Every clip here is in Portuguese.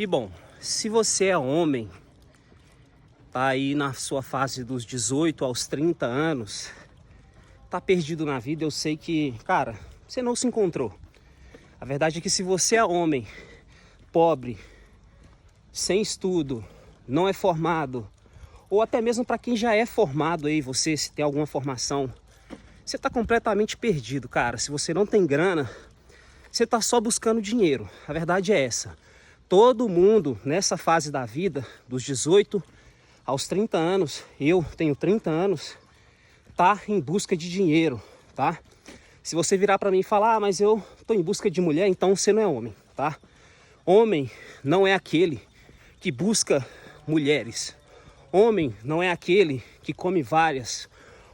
E bom, se você é homem, tá aí na sua fase dos 18 aos 30 anos, tá perdido na vida, eu sei que, cara, você não se encontrou. A verdade é que se você é homem, pobre, sem estudo, não é formado, ou até mesmo para quem já é formado aí, você se tem alguma formação, você tá completamente perdido, cara. Se você não tem grana, você tá só buscando dinheiro. A verdade é essa. Todo mundo nessa fase da vida, dos 18 aos 30 anos, eu tenho 30 anos, tá em busca de dinheiro, tá? Se você virar para mim e falar, mas eu tô em busca de mulher, então você não é homem, tá? Homem não é aquele que busca mulheres. Homem não é aquele que come várias.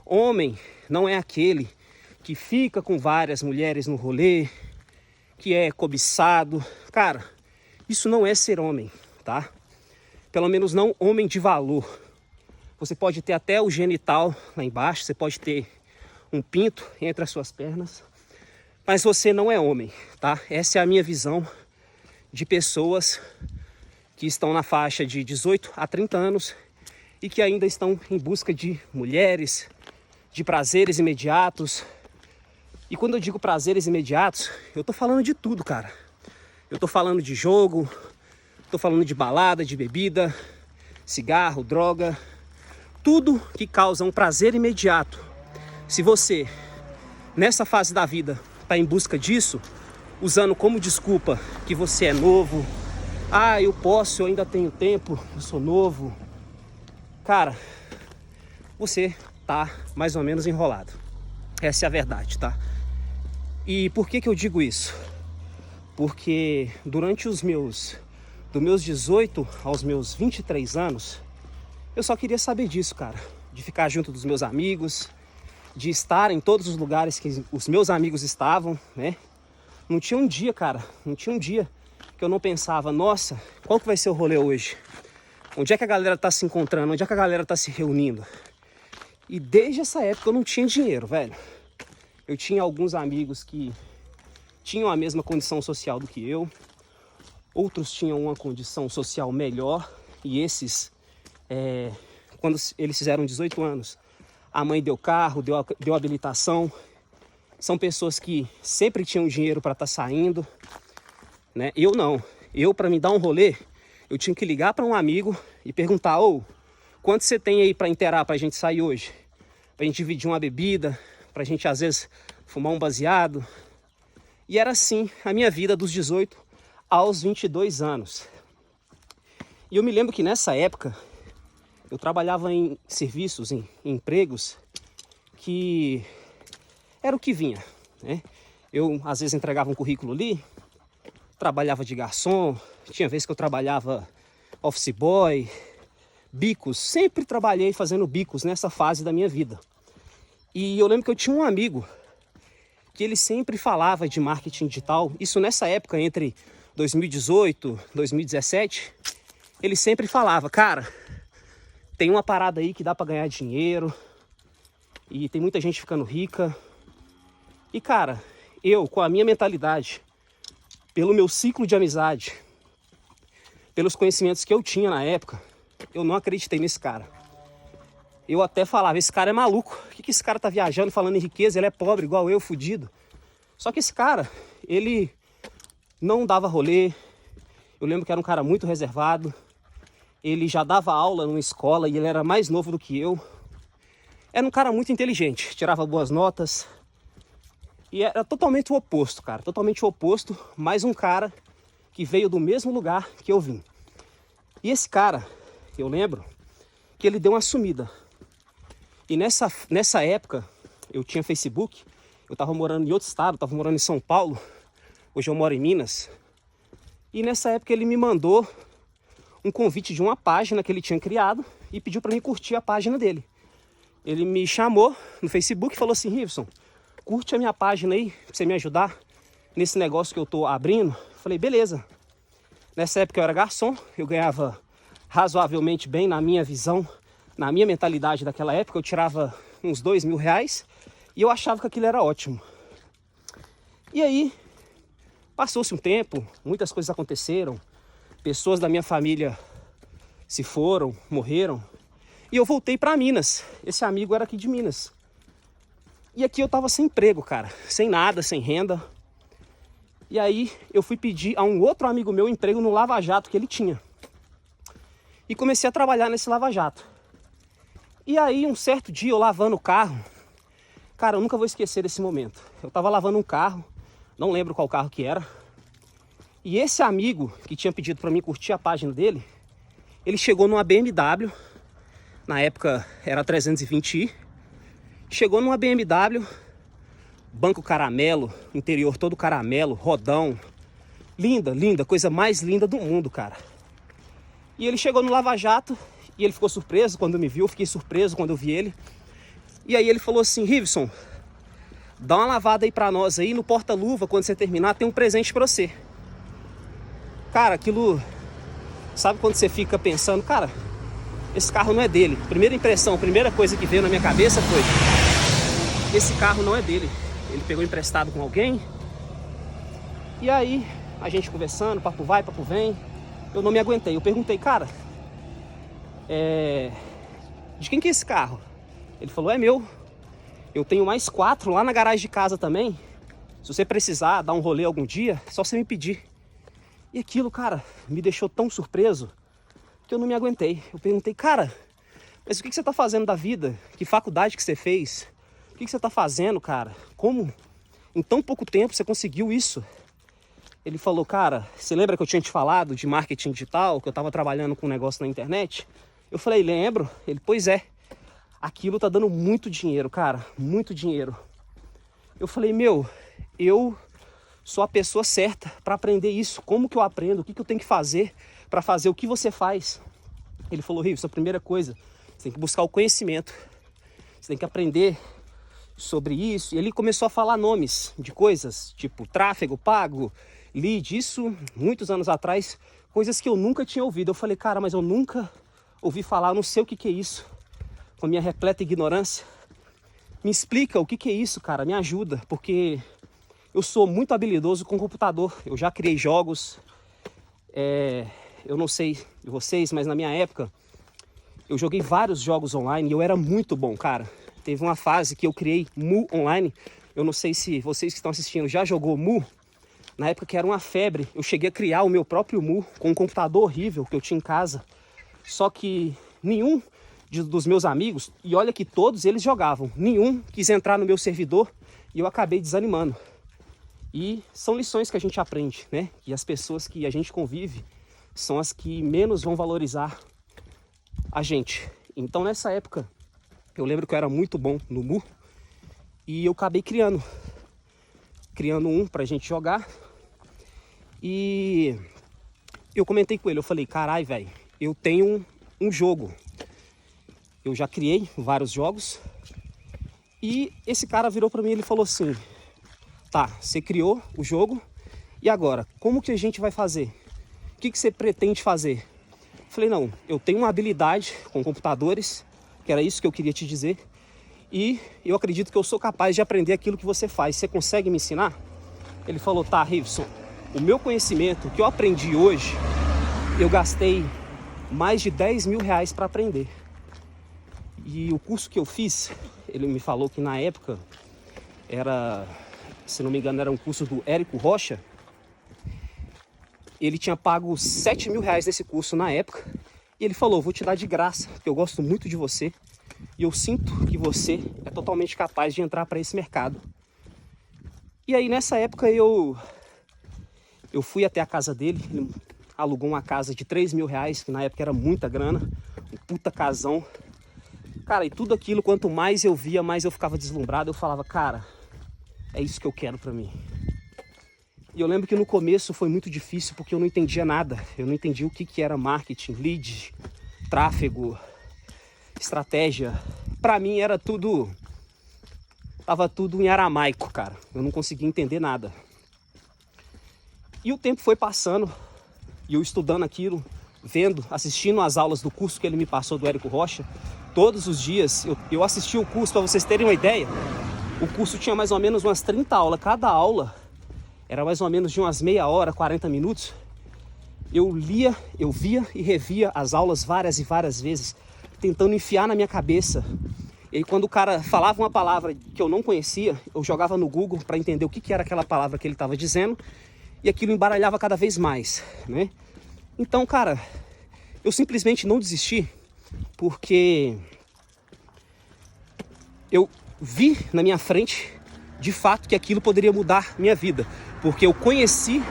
Homem não é aquele que fica com várias mulheres no rolê, que é cobiçado. Cara, isso não é ser homem, tá? Pelo menos não homem de valor. Você pode ter até o genital lá embaixo, você pode ter um pinto entre as suas pernas, mas você não é homem, tá? Essa é a minha visão de pessoas que estão na faixa de 18 a 30 anos e que ainda estão em busca de mulheres, de prazeres imediatos. E quando eu digo prazeres imediatos, eu tô falando de tudo, cara. Eu tô falando de jogo, tô falando de balada, de bebida, cigarro, droga, tudo que causa um prazer imediato. Se você, nessa fase da vida, tá em busca disso, usando como desculpa que você é novo, eu posso, eu ainda tenho tempo, eu sou novo, cara, você tá mais ou menos enrolado. Essa é a verdade, tá? E por que eu digo isso? Porque durante dos meus 18 aos meus 23 anos, eu só queria saber disso, cara. De ficar junto dos meus amigos, de estar em todos os lugares que os meus amigos estavam, né? Não tinha um dia, cara, não tinha um dia que eu não pensava, nossa, qual que vai ser o rolê hoje? Onde é que a galera tá se encontrando? Onde é que a galera tá se reunindo? E desde essa época eu não tinha dinheiro, velho. Eu tinha alguns amigos que tinham a mesma condição social do que eu. Outros tinham uma condição social melhor. E esses, quando eles fizeram 18 anos, a mãe deu carro, deu habilitação. São pessoas que sempre tinham dinheiro para estar saindo, né? Eu não. Eu, para me dar um rolê, eu tinha que ligar para um amigo e perguntar, quanto você tem aí para inteirar pra gente sair hoje? Pra gente dividir uma bebida, pra gente às vezes fumar um baseado. E era assim a minha vida dos 18 aos 22 anos. E eu me lembro que nessa época eu trabalhava em serviços, em empregos que era o que vinha, né? Eu às vezes entregava um currículo ali, trabalhava de garçom, tinha vezes que eu trabalhava office boy, bicos, sempre trabalhei fazendo bicos nessa fase da minha vida. E eu lembro que eu tinha um amigo que ele sempre falava de marketing digital, isso nessa época entre 2018, 2017, ele sempre falava, cara, tem uma parada aí que dá pra ganhar dinheiro e tem muita gente ficando rica. E cara, eu com a minha mentalidade, pelo meu ciclo de amizade, pelos conhecimentos que eu tinha na época, eu não acreditei nesse cara. Eu até falava, esse cara é maluco. O que esse cara tá viajando, falando em riqueza? Ele é pobre igual eu, fudido. Só que esse cara, ele não dava rolê. Eu lembro que era um cara muito reservado. Ele já dava aula numa escola e ele era mais novo do que eu. Era um cara muito inteligente, tirava boas notas. E era totalmente o oposto, cara. Totalmente o oposto, mais um cara que veio do mesmo lugar que eu vim. E esse cara, eu lembro que ele deu uma sumida. E nessa época, eu tinha Facebook, eu tava morando em outro estado, tava morando em São Paulo, hoje eu moro em Minas. E nessa época ele me mandou um convite de uma página que ele tinha criado e pediu para mim curtir a página dele. Ele me chamou no Facebook e falou assim, Riveson, curte a minha página aí, pra você me ajudar nesse negócio que eu tô abrindo. Eu falei, beleza. Nessa época eu era garçom, eu ganhava razoavelmente bem na minha visão, na minha mentalidade daquela época, eu tirava uns R$2.000 e eu achava que aquilo era ótimo. E aí, passou-se um tempo, muitas coisas aconteceram, pessoas da minha família se foram, morreram. E eu voltei para Minas. Esse amigo era aqui de Minas. E aqui eu tava sem emprego, cara. Sem nada, sem renda. E aí eu fui pedir a um outro amigo meu emprego no Lava Jato que ele tinha. E comecei a trabalhar nesse Lava Jato. E aí um certo dia eu lavando o carro. Cara, eu nunca vou esquecer desse momento. Eu tava lavando um carro. Não lembro qual carro que era. E esse amigo que tinha pedido para mim curtir a página dele, ele chegou numa BMW, na época era 320i, chegou numa BMW, banco caramelo, interior todo caramelo, rodão, linda, linda, coisa mais linda do mundo, cara. E ele chegou no Lava Jato e ele ficou surpreso quando me viu, eu fiquei surpreso quando eu vi ele. E aí ele falou assim: Riveson, dá uma lavada aí pra nós aí no porta-luva, quando você terminar tem um presente pra você. Cara, aquilo... Sabe quando você fica pensando, cara, esse carro não é dele. Primeira impressão, a primeira coisa que veio na minha cabeça foi: esse carro não é dele. Ele pegou emprestado com alguém. E aí, a gente conversando, papo vai, papo vem. Eu não me aguentei. Eu perguntei, cara, de quem que é esse carro? Ele falou, é meu. Eu tenho mais 4 lá na garagem de casa também. Se você precisar dar um rolê algum dia, é só você me pedir. E aquilo, cara, me deixou tão surpreso que eu não me aguentei. Eu perguntei, cara, mas o que você tá fazendo da vida? Que faculdade que você fez? O que você tá fazendo, cara? Como em tão pouco tempo você conseguiu isso? Ele falou, cara, você lembra que eu tinha te falado de marketing digital? Que eu tava trabalhando com um negócio na internet? Eu falei, lembro. Ele, pois é. Aquilo tá dando muito dinheiro, cara. Muito dinheiro. Eu falei, meu, eu sou a pessoa certa para aprender isso. Como que eu aprendo? O que eu tenho que fazer para fazer o que você faz? Ele falou, Rives, a primeira coisa, você tem que buscar o conhecimento. Você tem que aprender sobre isso. E ele começou a falar nomes de coisas, tipo tráfego pago, lead, isso muitos anos atrás, coisas que eu nunca tinha ouvido. Eu falei, cara, mas eu nunca ouvi falar, eu não sei o que é isso. Com a minha repleta ignorância, me explica o que é isso, cara, me ajuda, porque eu sou muito habilidoso com computador. Eu já criei jogos, eu não sei de vocês, mas na minha época eu joguei vários jogos online e eu era muito bom, cara. Teve uma fase que eu criei Mu online. Eu não sei se vocês que estão assistindo já jogou Mu. Na época que era uma febre, eu cheguei a criar o meu próprio Mu com um computador horrível que eu tinha em casa. Só que nenhum dos meus amigos, e olha que todos eles jogavam, nenhum quis entrar no meu servidor e eu acabei desanimando. E são lições que a gente aprende, né? Que as pessoas que a gente convive são as que menos vão valorizar a gente. Então nessa época, eu lembro que eu era muito bom no Mu e eu acabei criando um pra gente jogar. E eu comentei com ele, eu falei, carai, velho, eu tenho um jogo. Eu já criei vários jogos. E esse cara virou pra mim e ele falou assim, tá, você criou o jogo, e agora, como que a gente vai fazer? O que você pretende fazer? Eu falei, não, eu tenho uma habilidade com computadores, que era isso que eu queria te dizer, e eu acredito que eu sou capaz de aprender aquilo que você faz. Você consegue me ensinar? Ele falou, tá, Riveson, o meu conhecimento que eu aprendi hoje, eu gastei mais de 10 mil reais para aprender. E o curso que eu fiz, ele me falou que na época era, se não me engano, era um curso do Érico Rocha. Ele tinha pago 7 mil reais nesse curso na época. E ele falou, vou te dar de graça, porque eu gosto muito de você. E eu sinto que você é totalmente capaz de entrar para esse mercado. E aí nessa época eu fui até a casa dele. Ele alugou uma casa de 3 mil reais, que na época era muita grana. Um puta casão. Cara, e tudo aquilo, quanto mais eu via, mais eu ficava deslumbrado. Eu falava, cara, é isso que eu quero pra mim. E eu lembro que no começo foi muito difícil, porque eu não entendia nada. Eu não entendia o que era marketing, lead, tráfego, estratégia. Pra mim era tudo... Tava tudo em aramaico, cara. Eu não conseguia entender nada. E o tempo foi passando, e eu estudando aquilo, vendo, assistindo às aulas do curso que ele me passou do Érico Rocha. Todos os dias eu assisti o curso, para vocês terem uma ideia. O curso tinha mais ou menos umas 30 aulas. Cada aula era mais ou menos de umas meia hora, 40 minutos. Eu lia, eu via e revia as aulas várias e várias vezes, tentando enfiar na minha cabeça. E aí, quando o cara falava uma palavra que eu não conhecia, eu jogava no Google para entender o que era aquela palavra que ele estava dizendo, e aquilo embaralhava cada vez mais, né? Então, cara, eu simplesmente não desisti, porque eu vi na minha frente, de fato, que aquilo poderia mudar minha vida. Porque eu conheci,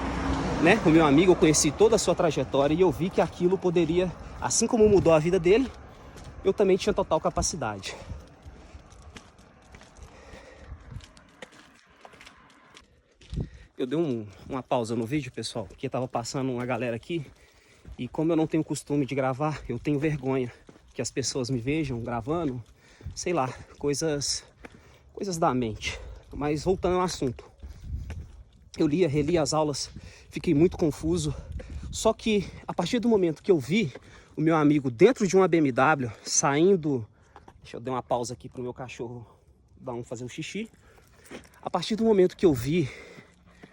né, o meu amigo, eu conheci toda a sua trajetória e eu vi que aquilo poderia, assim como mudou a vida dele, eu também tinha total capacidade. Eu dei uma pausa no vídeo, pessoal, porque tava passando uma galera aqui e como eu não tenho costume de gravar, eu tenho vergonha que as pessoas me vejam gravando, sei lá, coisas da mente. Mas voltando ao assunto, eu lia, relia as aulas, fiquei muito confuso. Só que a partir do momento que eu vi o meu amigo dentro de uma BMW, saindo... Deixa eu dar uma pausa aqui pro meu cachorro fazer um xixi. A partir do momento que eu vi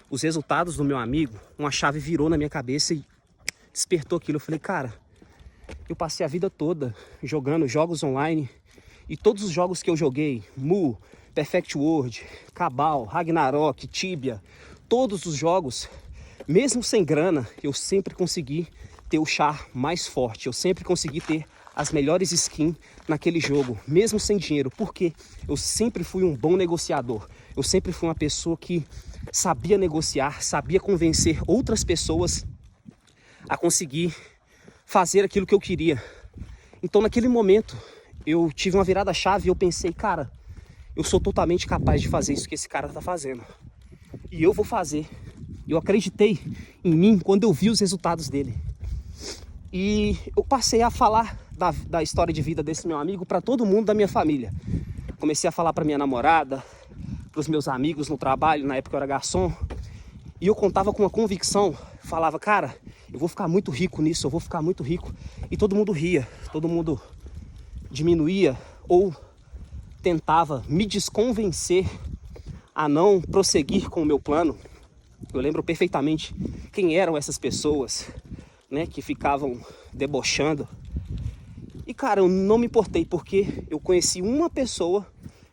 os resultados do meu amigo, uma chave virou na minha cabeça e despertou aquilo. Eu falei, cara, eu passei a vida toda jogando jogos online e todos os jogos que eu joguei, Mu, Perfect World, Cabal, Ragnarok, Tibia, todos os jogos, mesmo sem grana, eu sempre consegui ter o char mais forte, eu sempre consegui ter as melhores skins naquele jogo, mesmo sem dinheiro, porque eu sempre fui um bom negociador, eu sempre fui uma pessoa que sabia negociar, sabia convencer outras pessoas a conseguir fazer aquilo que eu queria. Então naquele momento eu tive uma virada-chave e eu pensei, cara, eu sou totalmente capaz de fazer isso que esse cara tá fazendo. E eu vou fazer. Eu acreditei em mim quando eu vi os resultados dele. E eu passei a falar da história de vida desse meu amigo para todo mundo da minha família. Comecei a falar para minha namorada, para os meus amigos no trabalho, na época eu era garçom. E eu contava com uma convicção, falava, cara, eu vou ficar muito rico nisso, eu vou ficar muito rico. E todo mundo ria, todo mundo diminuía ou tentava me desconvencer a não prosseguir com o meu plano. Eu lembro perfeitamente quem eram essas pessoas, né, que ficavam debochando. E cara, eu não me importei porque eu conheci uma pessoa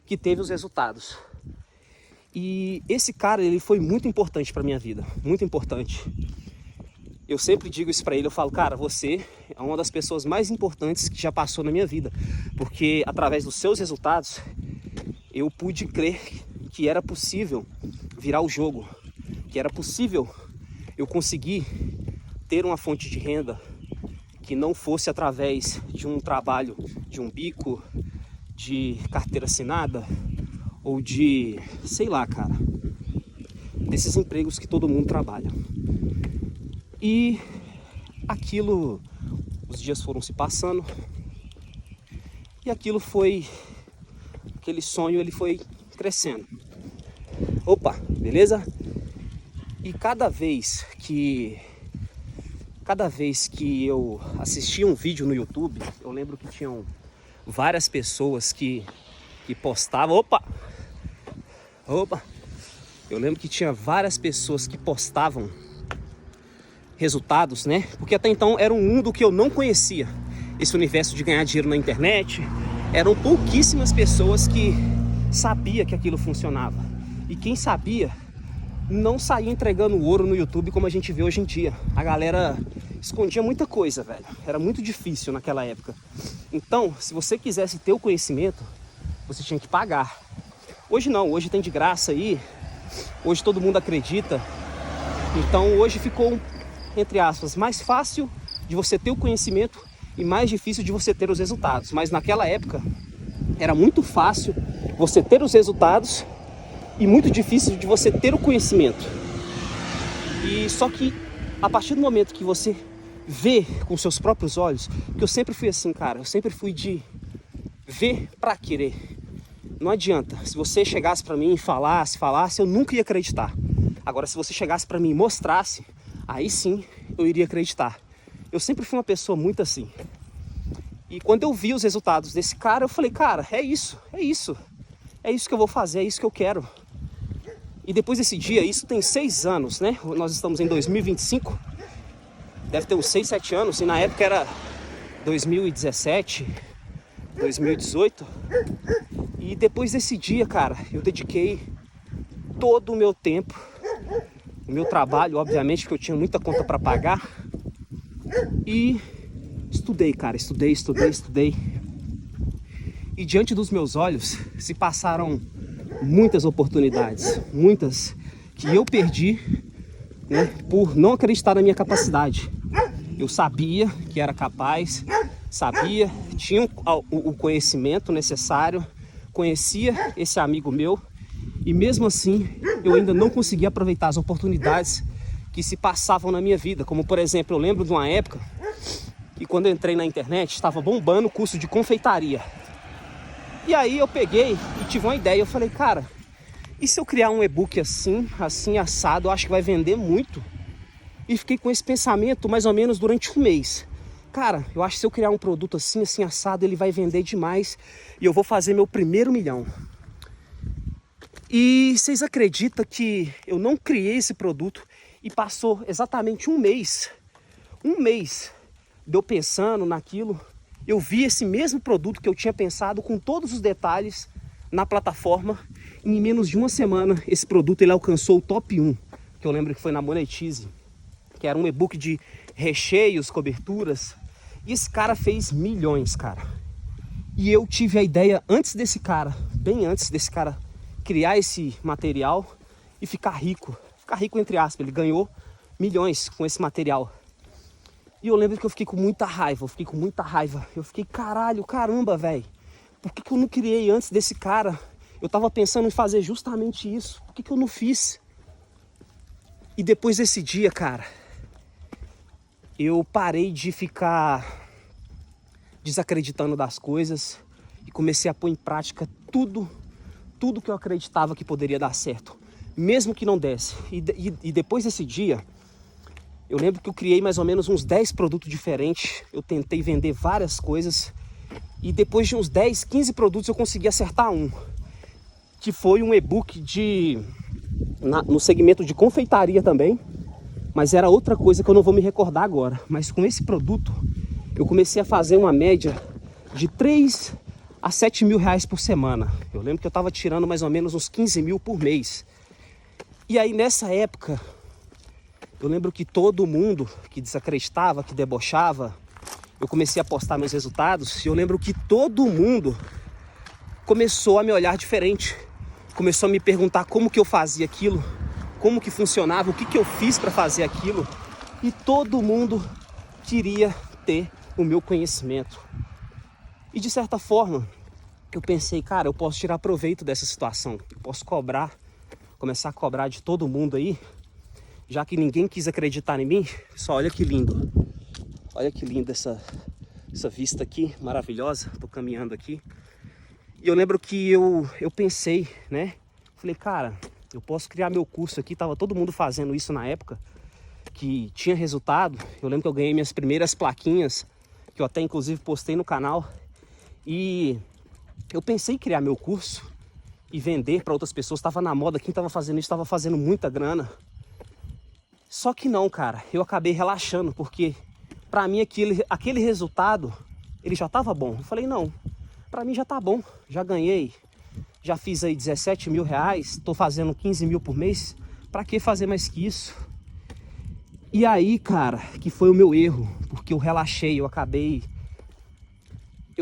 que teve os resultados. E esse cara, ele foi muito importante para minha vida, muito importante. Eu sempre digo isso para ele, eu falo, cara, você é uma das pessoas mais importantes que já passou na minha vida, porque através dos seus resultados eu pude crer que era possível virar o jogo, que era possível eu conseguir ter uma fonte de renda que não fosse através de um trabalho, de um bico, de carteira assinada ou de, sei lá, cara, desses empregos que todo mundo trabalha. E aquilo, os dias foram se passando e aquele sonho, ele foi crescendo. Opa, beleza? E cada vez que eu assistia um vídeo no YouTube, eu lembro que tinham várias pessoas que postavam. Opa! Eu lembro que tinha várias pessoas que postavam resultados, né? Porque até então era um mundo que eu não conhecia. Esse universo de ganhar dinheiro na internet. Eram pouquíssimas pessoas que sabiam que aquilo funcionava. E quem sabia não saía entregando ouro no YouTube como a gente vê hoje em dia. A galera escondia muita coisa, velho. Era muito difícil naquela época. Então, se você quisesse ter o conhecimento, você tinha que pagar. Hoje não, hoje tem de graça aí. Hoje todo mundo acredita. Então hoje ficou, entre aspas, mais fácil de você ter o conhecimento e mais difícil de você ter os resultados. Mas naquela época era muito fácil você ter os resultados e muito difícil de você ter o conhecimento. E só que a partir do momento que você vê com seus próprios olhos, que eu sempre fui assim, cara, eu sempre fui de ver pra querer. Não adianta, se você chegasse pra mim e falasse, eu nunca ia acreditar. Agora, se você chegasse pra mim e mostrasse, aí sim eu iria acreditar. Eu sempre fui uma pessoa muito assim. E quando eu vi os resultados desse cara, eu falei, cara, é isso que eu vou fazer, é isso que eu quero. E depois desse dia, isso tem 6 anos, né? Nós estamos em 2025. deve ter uns 6, 7 anos, e na época era 2017, 2018. E depois desse dia, cara, eu dediquei todo o meu tempo, o meu trabalho, obviamente, porque eu tinha muita conta para pagar. E estudei, cara, estudei. E diante dos meus olhos se passaram muitas oportunidades, muitas que eu perdi, né, por não acreditar na minha capacidade. Eu sabia que era capaz, sabia, tinha o conhecimento necessário, conhecia esse amigo meu, e mesmo assim eu ainda não conseguia aproveitar as oportunidades que se passavam na minha vida. Como, por exemplo, eu lembro de uma época que, quando eu entrei na internet, estava bombando o curso de confeitaria. E aí eu peguei e tive uma ideia. Eu falei, cara, e se eu criar um e-book assim assado, eu acho que vai vender muito. E fiquei com esse pensamento mais ou menos durante um mês. Cara, eu acho que se eu criar um produto assim assado, ele vai vender demais e eu vou fazer meu primeiro milhão. E vocês acreditam que eu não criei esse produto e passou exatamente um mês de eu pensando naquilo, eu vi esse mesmo produto que eu tinha pensado com todos os detalhes na plataforma, e em menos de uma semana esse produto ele alcançou o top 1, que eu lembro que foi na Monetize, que era um e-book de recheios, coberturas, e esse cara fez milhões, cara. E eu tive a ideia antes desse cara, bem antes desse cara criar esse material e ficar rico entre aspas. Ele ganhou milhões com esse material. E eu lembro que eu fiquei com muita raiva, eu fiquei, caramba, velho, por que eu não criei antes desse cara? Eu tava pensando em fazer justamente isso, por que eu não fiz? E depois desse dia, cara, eu parei de ficar desacreditando das coisas e comecei a pôr em prática tudo que eu acreditava que poderia dar certo, mesmo que não desse. E depois desse dia, eu lembro que eu criei mais ou menos uns 10 produtos diferentes. Eu tentei vender várias coisas. E depois de uns 10, 15 produtos eu consegui acertar um. Que foi um e-book no segmento de confeitaria também. Mas era outra coisa que eu não vou me recordar agora. Mas com esse produto, eu comecei a fazer uma média de 3 a 7 mil reais por semana. Eu lembro que eu estava tirando mais ou menos uns 15 mil por mês. E aí nessa época, eu lembro que todo mundo que desacreditava, que debochava, eu comecei a postar meus resultados, e eu lembro que todo mundo começou a me olhar diferente. Começou a me perguntar como que eu fazia aquilo, como que funcionava, o que eu fiz para fazer aquilo. E todo mundo queria ter o meu conhecimento. E de certa forma, eu pensei, cara, eu posso tirar proveito dessa situação. Eu posso começar a cobrar de todo mundo aí. Já que ninguém quis acreditar em mim, só olha que lindo. Olha que linda essa vista aqui, maravilhosa. Tô caminhando aqui. E eu lembro que eu pensei, né? Falei, cara, eu posso criar meu curso aqui. Tava todo mundo fazendo isso na época, que tinha resultado. Eu lembro que eu ganhei minhas primeiras plaquinhas, que eu até inclusive postei no canal. E eu pensei em criar meu curso e vender para outras pessoas. Tava na moda, quem tava fazendo isso tava fazendo muita grana. Só que não, cara, eu acabei relaxando, porque pra mim aquele resultado, ele já tava bom. Eu falei, não, pra mim já tá bom, já ganhei, já fiz aí 17 mil reais, tô fazendo 15 mil por mês, pra que fazer mais que isso? E aí, cara, que foi o meu erro, porque eu relaxei, eu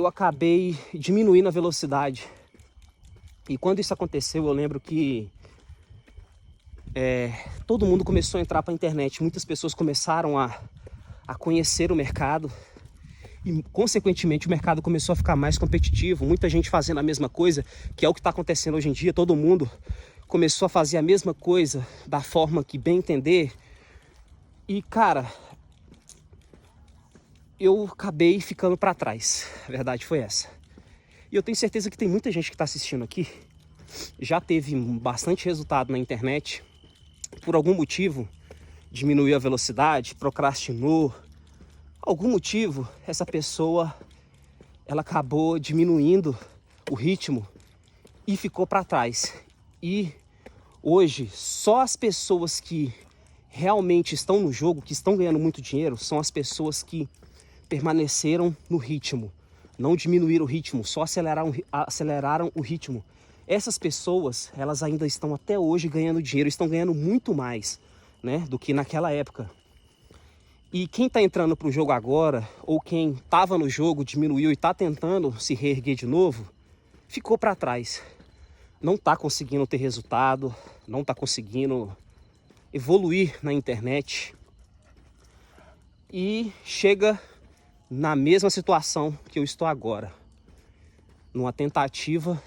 acabei diminuindo a velocidade. E quando isso aconteceu, eu lembro que todo mundo começou a entrar para a internet, muitas pessoas começaram a conhecer o mercado e, consequentemente, o mercado começou a ficar mais competitivo, muita gente fazendo a mesma coisa, que é o que está acontecendo hoje em dia. Todo mundo começou a fazer a mesma coisa da forma que bem entender. E, cara, eu acabei ficando para trás, a verdade foi essa. E eu tenho certeza que tem muita gente que está assistindo aqui, já teve bastante resultado na internet, por algum motivo diminuiu a velocidade, procrastinou, algum motivo essa pessoa ela acabou diminuindo o ritmo e ficou para trás. E hoje só as pessoas que realmente estão no jogo, que estão ganhando muito dinheiro, são as pessoas que permaneceram no ritmo, não diminuíram o ritmo, só aceleraram o ritmo. Essas pessoas, elas ainda estão até hoje ganhando dinheiro, estão ganhando muito mais, né, do que naquela época. E quem está entrando para o jogo agora, ou quem estava no jogo, diminuiu e está tentando se reerguer de novo, ficou para trás. Não está conseguindo ter resultado, não está conseguindo evoluir na internet. E chega na mesma situação que eu estou agora, numa tentativa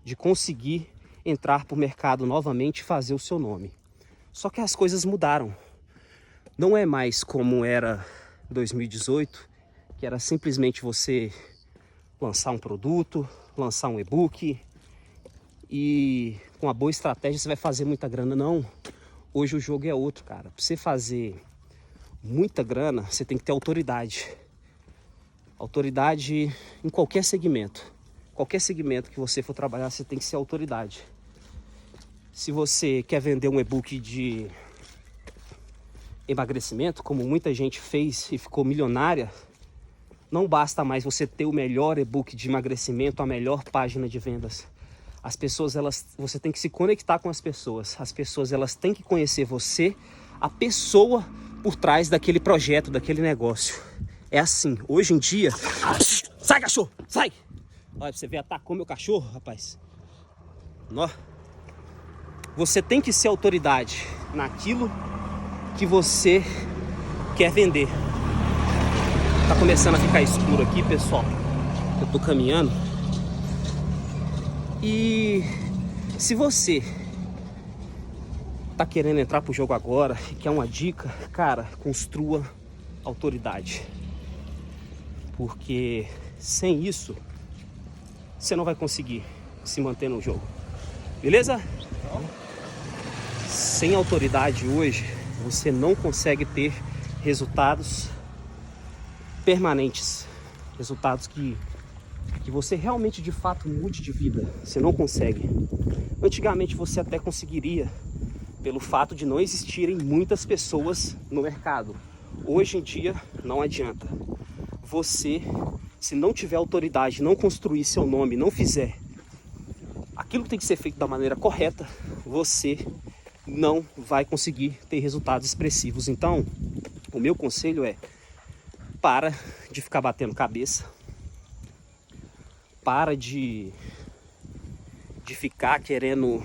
de conseguir entrar para o mercado novamente e fazer o seu nome. Só que as coisas mudaram. Não é mais como era 2018, que era simplesmente você lançar um produto, lançar um e-book e com uma boa estratégia você vai fazer muita grana. Não, hoje o jogo é outro, cara. Para você fazer muita grana, você tem que ter autoridade. Autoridade em qualquer segmento. Qualquer segmento que você for trabalhar, você tem que ser autoridade. Se você quer vender um e-book de emagrecimento, como muita gente fez e ficou milionária, não basta mais você ter o melhor e-book de emagrecimento, a melhor página de vendas. As pessoas, você tem que se conectar com as pessoas. As pessoas, elas têm que conhecer você, a pessoa por trás daquele projeto, daquele negócio. É assim, hoje em dia... Sai, cachorro! Sai! Olha, você veio atacar meu cachorro, rapaz. Nó. Você tem que ser autoridade naquilo que você quer vender. Tá começando a ficar escuro aqui, pessoal. Eu tô caminhando. E se você tá querendo entrar pro jogo agora e quer uma dica, cara, construa autoridade. Porque sem isso, você não vai conseguir se manter no jogo. Beleza? Sem autoridade hoje, você não consegue ter resultados permanentes. Resultados que você realmente, de fato, mude de vida. Você não consegue. Antigamente você até conseguiria, pelo fato de não existirem muitas pessoas no mercado. Hoje em dia, não adianta. Você, se não tiver autoridade, não construir seu nome, não fizer aquilo que tem que ser feito da maneira correta, você não vai conseguir ter resultados expressivos. Então, o meu conselho é: para de ficar batendo cabeça, para de ficar querendo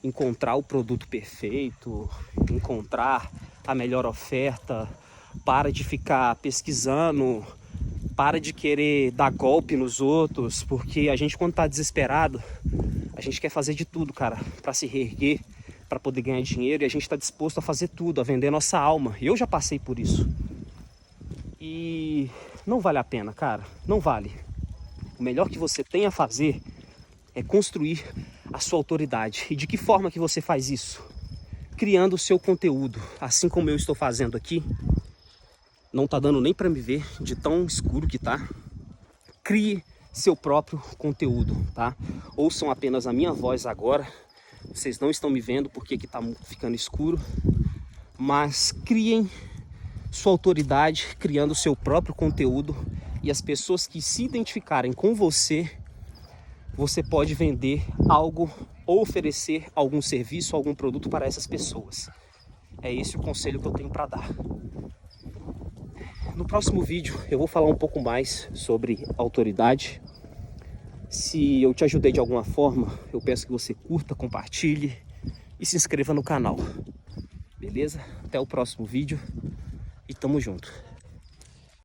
encontrar o produto perfeito, encontrar a melhor oferta, para de ficar pesquisando, para de querer dar golpe nos outros, porque a gente, quando tá desesperado, a gente quer fazer de tudo, cara, para se reerguer, para poder ganhar dinheiro, e a gente está disposto a fazer tudo, a vender nossa alma. Eu já passei por isso. E não vale a pena, cara, não vale. O melhor que você tem a fazer é construir a sua autoridade. E de que forma que você faz isso? Criando o seu conteúdo, assim como eu estou fazendo aqui. Não tá dando nem para me ver de tão escuro que tá. Crie seu próprio conteúdo, tá? Ouçam apenas a minha voz agora. Vocês não estão me vendo porque que tá ficando escuro. Mas criem sua autoridade, criando o seu próprio conteúdo. E as pessoas que se identificarem com você, você pode vender algo ou oferecer algum serviço, algum produto para essas pessoas. É esse o conselho que eu tenho para dar. No próximo vídeo eu vou falar um pouco mais sobre autoridade. Se eu te ajudei de alguma forma, eu peço que você curta, compartilhe e se inscreva no canal. Beleza? Até o próximo vídeo e tamo junto.